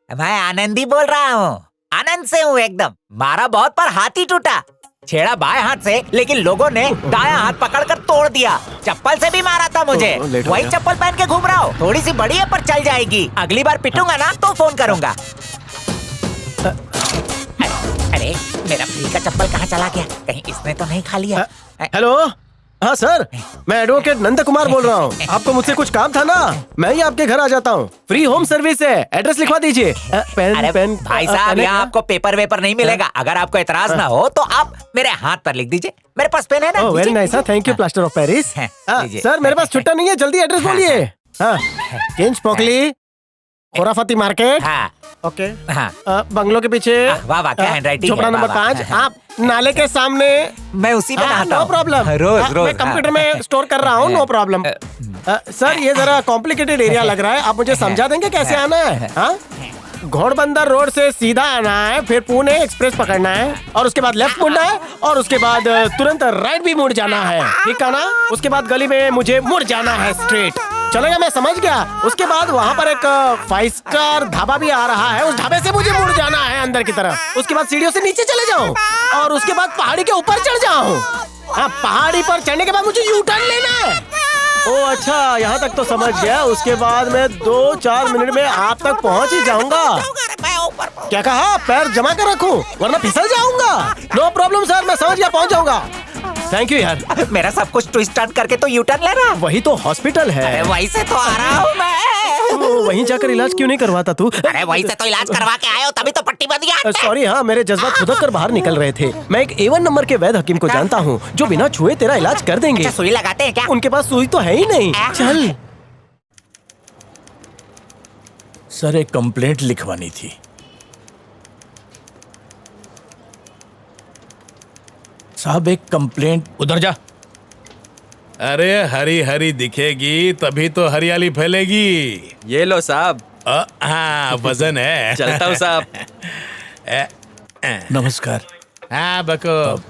मैं आनंदी बोल रहा हूँ। आनंद से हूँ एकदम। मारा बहुत पर हाथ ही टूटा। छेड़ा बाएं हाथ से, लेकिन लोगों ने दायां हाथ पकड़कर तोड़ दिया। चप्पल से भी मारा था मुझे। वही चप्पल पहन के घूम रहा हूँ। थोड़ी सी बड़ी है पर चल जाएगी। अगली बार पिटूंगा ना तो फोन करूंगा। अरे मेरा फ्री का चप्पल कहाँ चला गया? कहीं इसने तो नहीं खा लिया? हेलो, हाँ सर, मैं एडवोकेट नंद कुमार बोल रहा हूँ। आपको मुझसे कुछ काम था ना? मैं ही आपके घर आ जाता हूँ। फ्री होम सर्विस है। एड्रेस लिखवा दीजिए। अरे पेन भाई साहब, यहाँ आपको पेपर वेपर नहीं मिलेगा। अगर आपको एतराज ना हो तो आप मेरे हाथ पर लिख दीजिए। मेरे पास पेन है ना? Very nice, thank you plaster of Paris. Sir मेरे पास छुट्टा नहीं है, जल्दी एड्रेस बोलिए। किंग्स पोकली, खोराफती मार्केट। ओके, बंगलो के पीछे, झोपड़ा नंबर 5, आप नाले के सामने। मैं उसी में नहाता हूँ। नो प्रॉब्लम, रोज मैं कंप्यूटर में स्टोर कर रहा हूँ। No problem. सर ये जरा कॉम्प्लिकेटेड एरिया लग रहा है, आप मुझे समझा देंगे कैसे आना है? घोड़बंदर रोड से सीधा आना है, फिर पुणे एक्सप्रेस पकड़ना है, और उसके बाद लेफ्ट मुड़ना है, और उसके बाद तुरंत राइट भी मुड़ जाना है। ठीक है ना? उसके बाद गली में मुझे मुड़ जाना है स्ट्रेट। चलेगा, मैं समझ गया। उसके बाद वहाँ पर एक 5 स्टार ढाबा भी आ रहा है, उस ढाबे से मुझे मुड़ जाना है अंदर की तरफ। उसके बाद सीढ़ियों से नीचे चले जाऊँ, और उसके बाद पहाड़ी के ऊपर चढ़ जाऊँ। पहाड़ी पर चढ़ने के बाद मुझे यू टर्न लेना है। ओ अच्छा, यहाँ तक तो समझ गया। उसके बाद मैं 2-4 मिनट में आप तक पहुँच ही जाऊंगा। क्या कहा? पैर जमा कर रखूं वरना फिसल जाऊंगा। नो प्रॉब्लम सर, मैं समझ गया, पहुँच जाऊंगा। थैंक यू यार। मेरा सब कुछ ट्विस्ट टर्न करके तो यू टर्न ले रहा। वही तो हॉस्पिटल है। वहीं से तो आ रहा हूँ मैं। वहीं जाकर इलाज क्यों नहीं करवाता तू? अरे वहीं से तो इलाज करवा के आए हो, तभी तो पट्टी बंद गया। सॉरी, हाँ मेरे जज्बात खुदक कर बाहर निकल रहे थे। मैं एक A1 नंबर के वैद्य हकीम को जानता हूँ जो बिना छुए तेरा इलाज कर देंगे। अच्छा, सुई लगाते हैं क्या? उनके पास सुई तो है ही नहीं। चल। सर एक कंप्लेंट लिखवानी थी। साहब एक कंप्लेंट। उधर जा। अरे हरी हरी दिखेगी तभी तो हरियाली फैलेगी। ये लो साहब। हाँ वजन है। चलता हूँ साहब। नमस्कार। हाँ बको।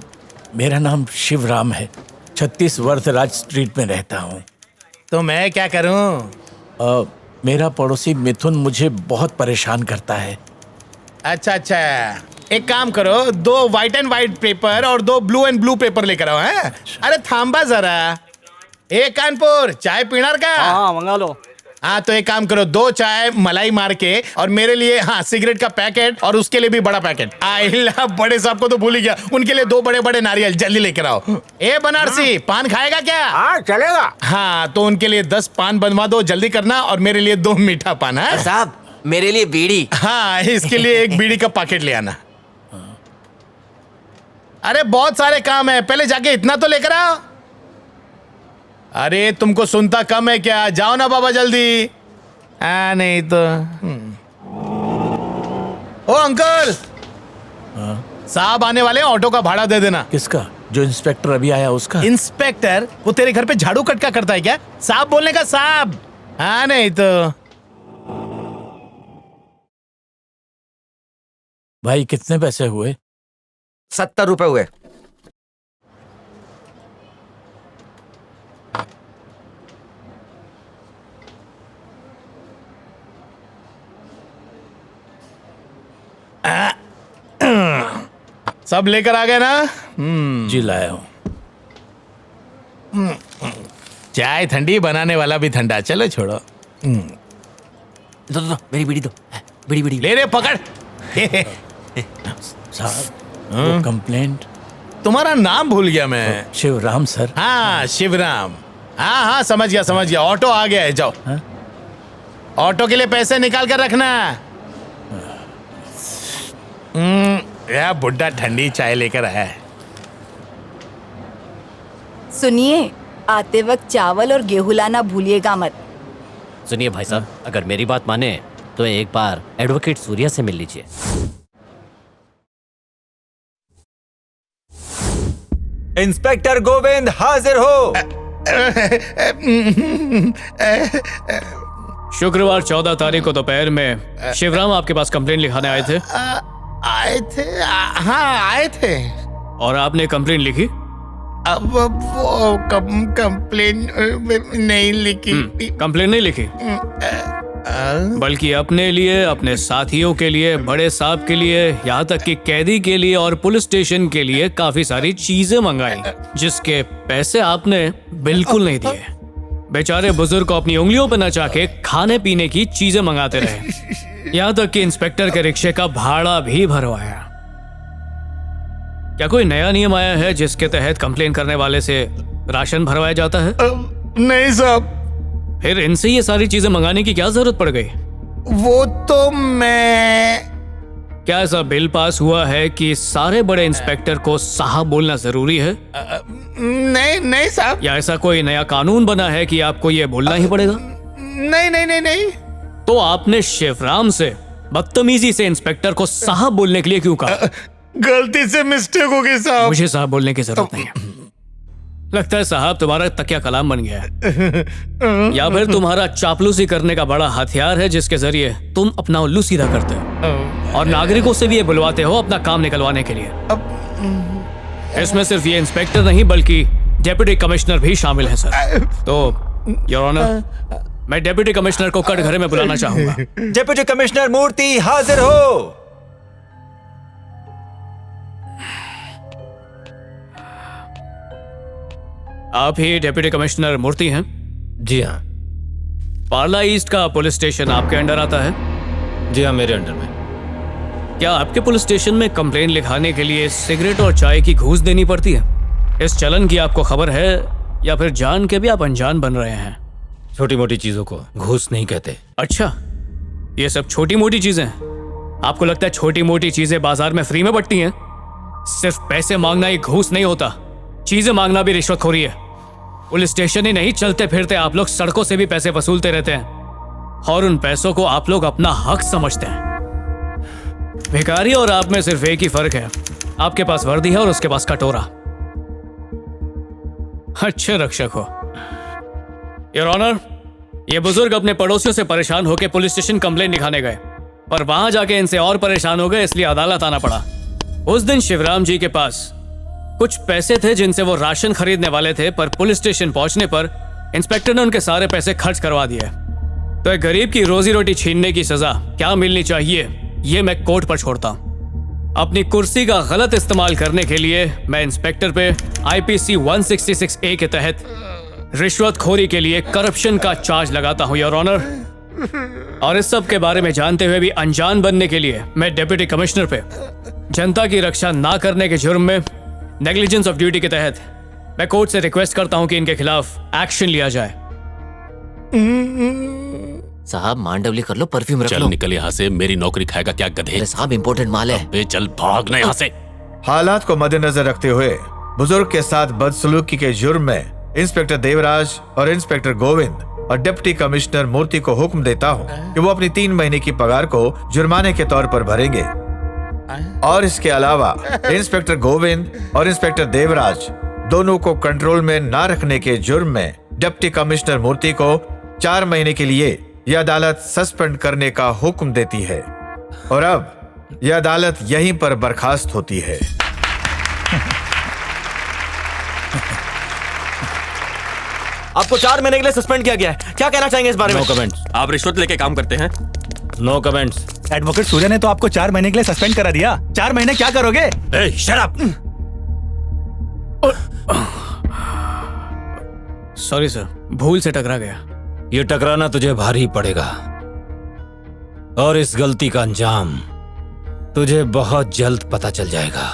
मेरा नाम शिवराम है, 36 वरदराज स्ट्रीट में रहता हूँ। तो मैं क्या करूँ? मेरा पड़ोसी मिथुन मुझे बहुत परेशान करता है। अच्छा अच्छा, एक काम करो, 2 व्हाइट एंड व्हाइट पेपर और 2 ब्लू एंड ब्लू पेपर लेकर आओ। हैं? अरे थांबा जरा। एक कानपुर चाय पीणार का? हाँ मंगा लो। हाँ तो एक काम करो, 2 चाय मलाई मार के, और मेरे लिए हाँ सिगरेट का पैकेट, और उसके लिए भी बड़ा पैकेट। आइला बड़े साहब को तो भूल ही गया, उनके लिए 2 बड़े बड़े नारियल जल्दी लेकर आओ। ए बनारसी, पान खाएगा क्या? हाँ चलेगा। हाँ तो उनके लिए 10 पान बनवा दो, जल्दी करना, और मेरे लिए 2 मीठा पान। है साहब मेरे लिए बीड़ी। हाँ इसके लिए एक बीड़ी का पैकेट ले आना। अरे बहुत सारे काम है, पहले जाके इतना तो लेकर आओ। अरे तुमको सुनता कम है क्या? जाओ ना बाबा जल्दी। नहीं तो ओ अंकल, साहब आने वाले हैं, ऑटो का भाड़ा दे देना। किसका? जो इंस्पेक्टर अभी आया उसका? इंस्पेक्टर? वो तेरे घर पे झाड़ू कटका करता है क्या? साहब बोलने का साहब। हाँ नहीं तो। भाई कितने पैसे हुए? 70 रुपए हुए। सब लेकर आ गए ना? जी लाया हूँ। चाय ठंडी, बनाने वाला भी ठंडा। चलो छोड़ो। दो मेरी बीड़ी दो। बीड़ी ले रे पकड़। साहब वो कंप्लेंट। तुम्हारा नाम भूल गया मैं। शिवराम सर। हाँ शिवराम। हाँ समझ गया। ऑटो आ गया है, जाओ। ऑटो के लिए पैसे निकाल कर रखना। यह बुड्ढा ठंडी चाय लेकर आया है। सुनिए, आते वक्त चावल और गेहूं लाना भूलिएगा मत। सुनिए भाई साहब, अगर मेरी बात माने तो एक बार एडवोकेट सूर्या से मिल लीजिए। इंस्पेक्टर गोविंद हाजिर हो। शुक्रवार 14 तारीख को दोपहर में शिवराम आपके पास कंप्लेंट लिखाने आए थे। आए थे? हाँ आए थे। और आपने कंप्लेंट लिखी? अब वो कंप्लेन नहीं लिखी। कंप्लेंट नहीं लिखी? बल्कि अपने लिए, अपने साथियों के लिए, बड़े साहब के लिए, यहाँ तक कि कैदी के लिए और पुलिस स्टेशन के लिए काफी सारी चीजें मंगाई, जिसके पैसे आपने बिल्कुल नहीं दिए। बेचारे बुजुर्ग को अपनी उंगलियों पर नचा के खाने पीने की चीजें मंगाते रहे, यहाँ तक कि इंस्पेक्टर के रिक्शे का भाड़ा भी भरवाया। क्या कोई नया नियम आया है जिसके तहत कंप्लेन करने वाले से राशन भरवाया जाता है? नहीं साहब, फिर इनसे ये सारी चीजें मंगाने की क्या जरूरत पड़ गई? वो तो मैं... क्या ऐसा बिल पास हुआ है कि सारे बड़े इंस्पेक्टर को साहब बोलना जरूरी है? नहीं नहीं साहब, या ऐसा कोई नया कानून बना है कि आपको ये बोलना ही पड़ेगा? नहीं नहीं नहीं नहीं। तो आपने शिवराम से बदतमीजी से इंस्पेक्टर को साहब बोलने के लिए क्यों कहा? गलती से मिस्टेक हो गई साहब। मुझे साहब बोलने की जरूरत नहीं है। लगता है साहब तुम्हारा तकिया कलाम बन गया है, या फिर तुम्हारा चापलूसी करने का बड़ा हथियार है जिसके जरिए तुम अपना उल्लू सीधा करते हो और नागरिकों से भी ये बुलवाते हो अपना काम निकलवाने के लिए। इसमें सिर्फ ये इंस्पेक्टर नहीं बल्कि डेप्यूटी कमिश्नर भी शामिल है सर। तो योर ऑनर, मैं डेप्यूटी कमिश्नर को कटघरे में बुलाना चाहूंगा। डेप्यूटी कमिश्नर मूर्ति हाजिर हो। आप ही डेप्यूटी कमिश्नर मूर्ति हैं? जी हाँ। पार्ला ईस्ट का पुलिस स्टेशन आपके अंडर आता है? जी हाँ, मेरे अंडर में। क्या आपके पुलिस स्टेशन में कंप्लेन लिखाने के लिए सिगरेट और चाय की घूस देनी पड़ती है? इस चलन की आपको खबर है या फिर जान के भी आप अनजान बन रहे हैं? छोटी मोटी चीजों को घूस नहीं कहते। अच्छा, ये सब छोटी मोटी चीजें हैं। आपको लगता है छोटी मोटी चीजें बाजार में फ्री में बंटती हैं? सिर्फ पैसे मांगना ही घूस नहीं होता, चीजें मांगना भी रिश्वतखोरी है। पुलिस स्टेशन ही नहीं, चलते फिरते आप लोग सड़कों से भी पैसे वसूलते रहते हैं और उन पैसों को आप लोग अपना हक समझते हैं। भिखारी और आप में सिर्फ एक ही फर्क है, आपके पास वर्दी है और उसके पास कटोरा। अच्छे रक्षक हो। योर ऑनर, ये बुजुर्ग अपने पड़ोसियों से परेशान होकर पुलिस स्टेशन कंप्लेन लिखाने गए, पर वहां जाके इनसे और परेशान हो गए, इसलिए अदालत आना पड़ा। उस दिन शिवराम जी के पास कुछ पैसे थे जिनसे वो राशन खरीदने वाले थे, पर पुलिस स्टेशन पहुंचने पर इंस्पेक्टर ने उनके सारे पैसे खर्च करवा दिए। तो एक गरीब की रोजी रोटी छीनने की सजा क्या मिलनी चाहिए, ये मैं कोर्ट पर छोड़ता हूं। अपनी कुर्सी का गलत इस्तेमाल करने के लिए मैं इंस्पेक्टर पे IPC 166A के तहत रिश्वतखोरी के लिए करप्शन का चार्ज लगाता हूं योर ऑनर। और इस सब के बारे में जानते हुए भी अनजान बनने के लिए मैं डिप्टी कमिश्नर पे जनता की रक्षा ना करने के जुर्म में नेग्लिजेंस ऑफ ड्यूटी के तहत मैं कोर्ट से रिक्वेस्ट करता हूं कि इनके खिलाफ एक्शन लिया जाए। साहब मांडवली कर लो, परफ्यूम रख चल लो। निकल यहाँ से, मेरी नौकरी खाएगा क्या गधे। अरे साहब इम्पोर्टेंट माल है। बे चल भाग ना यहाँ से। हालात को मद्देनजर रखते हुए बुजुर्ग के साथ बदसलूकी के जुर्म में इंस्पेक्टर देवराज और इंस्पेक्टर गोविंद और डिप्टी कमिश्नर मूर्ति को हुक्म देता हूँ कि वो अपनी 3 महीने की पगार को जुर्माने के तौर पर भरेंगे। और इसके अलावा इंस्पेक्टर गोविंद और इंस्पेक्टर देवराज दोनों को कंट्रोल में ना रखने के जुर्म में डिप्टी कमिश्नर मूर्ति को 4 महीने के लिए यह अदालत सस्पेंड करने का हुक्म देती है। और अब यह अदालत यहीं पर बर्खास्त होती है। आपको 4 महीने के लिए सस्पेंड किया गया है, क्या कहना चाहेंगे इस बारे में? No comments. आप रिश्वत लेके काम करते हैं? No comments. एडवोकेट सूर्या ने तो आपको 4 महीने के लिए सस्पेंड करा दिया। 4 महीने क्या करोगे? ए, शट अप। सॉरी सर, भूल से टकरा गया। ये टकराना तुझे भारी पड़ेगा और इस गलती का अंजाम तुझे बहुत जल्द पता चल जाएगा।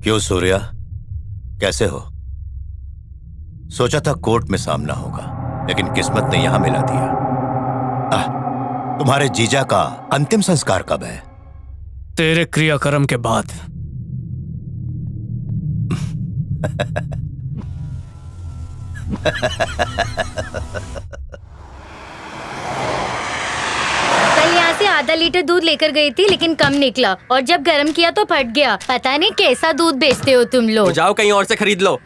क्यों सूर्या, कैसे हो? सोचा था कोर्ट में सामना होगा, लेकिन किस्मत ने यहां मिला दिया। तुम्हारे जीजा का अंतिम संस्कार कब है? तेरे क्रियाक्रम के बाद। आधा लीटर दूध लेकर गई थी लेकिन कम निकला और जब गर्म किया तो फट गया। पता नहीं कैसा दूध बेचते हो तुम लोग। तो जाओ कहीं और से खरीद लो।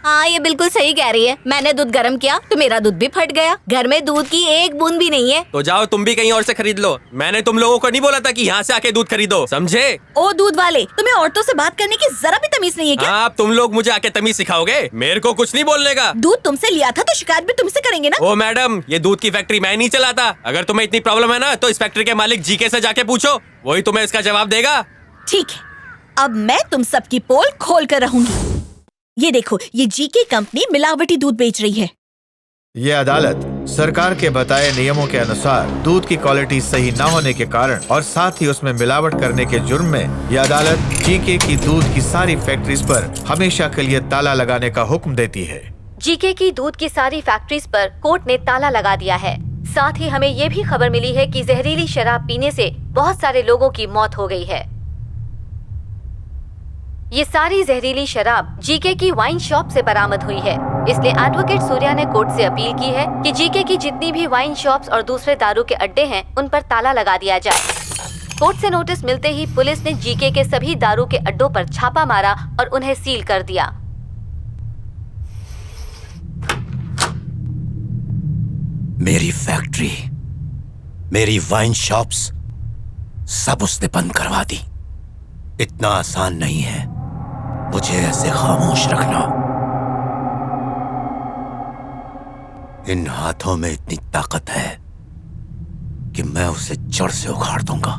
हाँ ये बिल्कुल सही कह रही है। मैंने दूध गर्म किया तो मेरा दूध भी फट गया। घर में दूध की एक बूंद भी नहीं है। तो जाओ तुम भी कहीं और से खरीद लो। मैंने तुम लोगों को नहीं बोला था कि यहाँ से आके दूध खरीदो, समझे? ओ दूध वाले, तुम्हें औरतों से बात करने की जरा भी तमीज नहीं है क्या? आप तुम लोग मुझे आके तमीज सिखाओगे? मेरे को कुछ नहीं बोलने का। दूध तुमसे लिया था तो शिकायत भी तुमसे करेंगे ना? ओ मैडम, ये दूध की फैक्ट्री मैं नहीं चलाता। अगर तुम्हें इतनी प्रॉब्लम है ना तो इस फैक्ट्री के मालिक जीके से जाके पूछो, वही तुम्हें इसका जवाब देगा। ठीक है, अब मैं तुम सबकी पोल खोल कर रहूंगी। ये देखो, ये जीके कंपनी मिलावटी दूध बेच रही है। ये अदालत सरकार के बताए नियमों के अनुसार दूध की क्वालिटी सही न होने के कारण और साथ ही उसमें मिलावट करने के जुर्म में ये अदालत जीके की दूध की सारी फैक्ट्रीज पर हमेशा के लिए ताला लगाने का हुक्म देती है। जीके की दूध की सारी फैक्ट्रीज पर कोर्ट ने ताला लगा दिया है। साथ ही हमें ये भी खबर मिली है कि जहरीली शराब पीने से बहुत सारे लोगों की मौत हो गई है। ये सारी जहरीली शराब जीके की वाइन शॉप से बरामद हुई है। इसलिए एडवोकेट सूर्या ने कोर्ट से अपील की है कि जीके की जितनी भी वाइन शॉप्स और दूसरे दारू के अड्डे हैं उन पर ताला लगा दिया जाए। कोर्ट से नोटिस मिलते ही पुलिस ने जीके के सभी दारू के अड्डों पर छापा मारा और उन्हें सील कर दिया। मेरी फैक्ट्री, मेरी वाइन शॉप्स सब उसने बंद करवा दी। इतना आसान नहीं है मुझे ऐसे खामोश रखना। इन हाथों में इतनी ताकत है कि मैं उसे जड़ से उखाड़ दूंगा।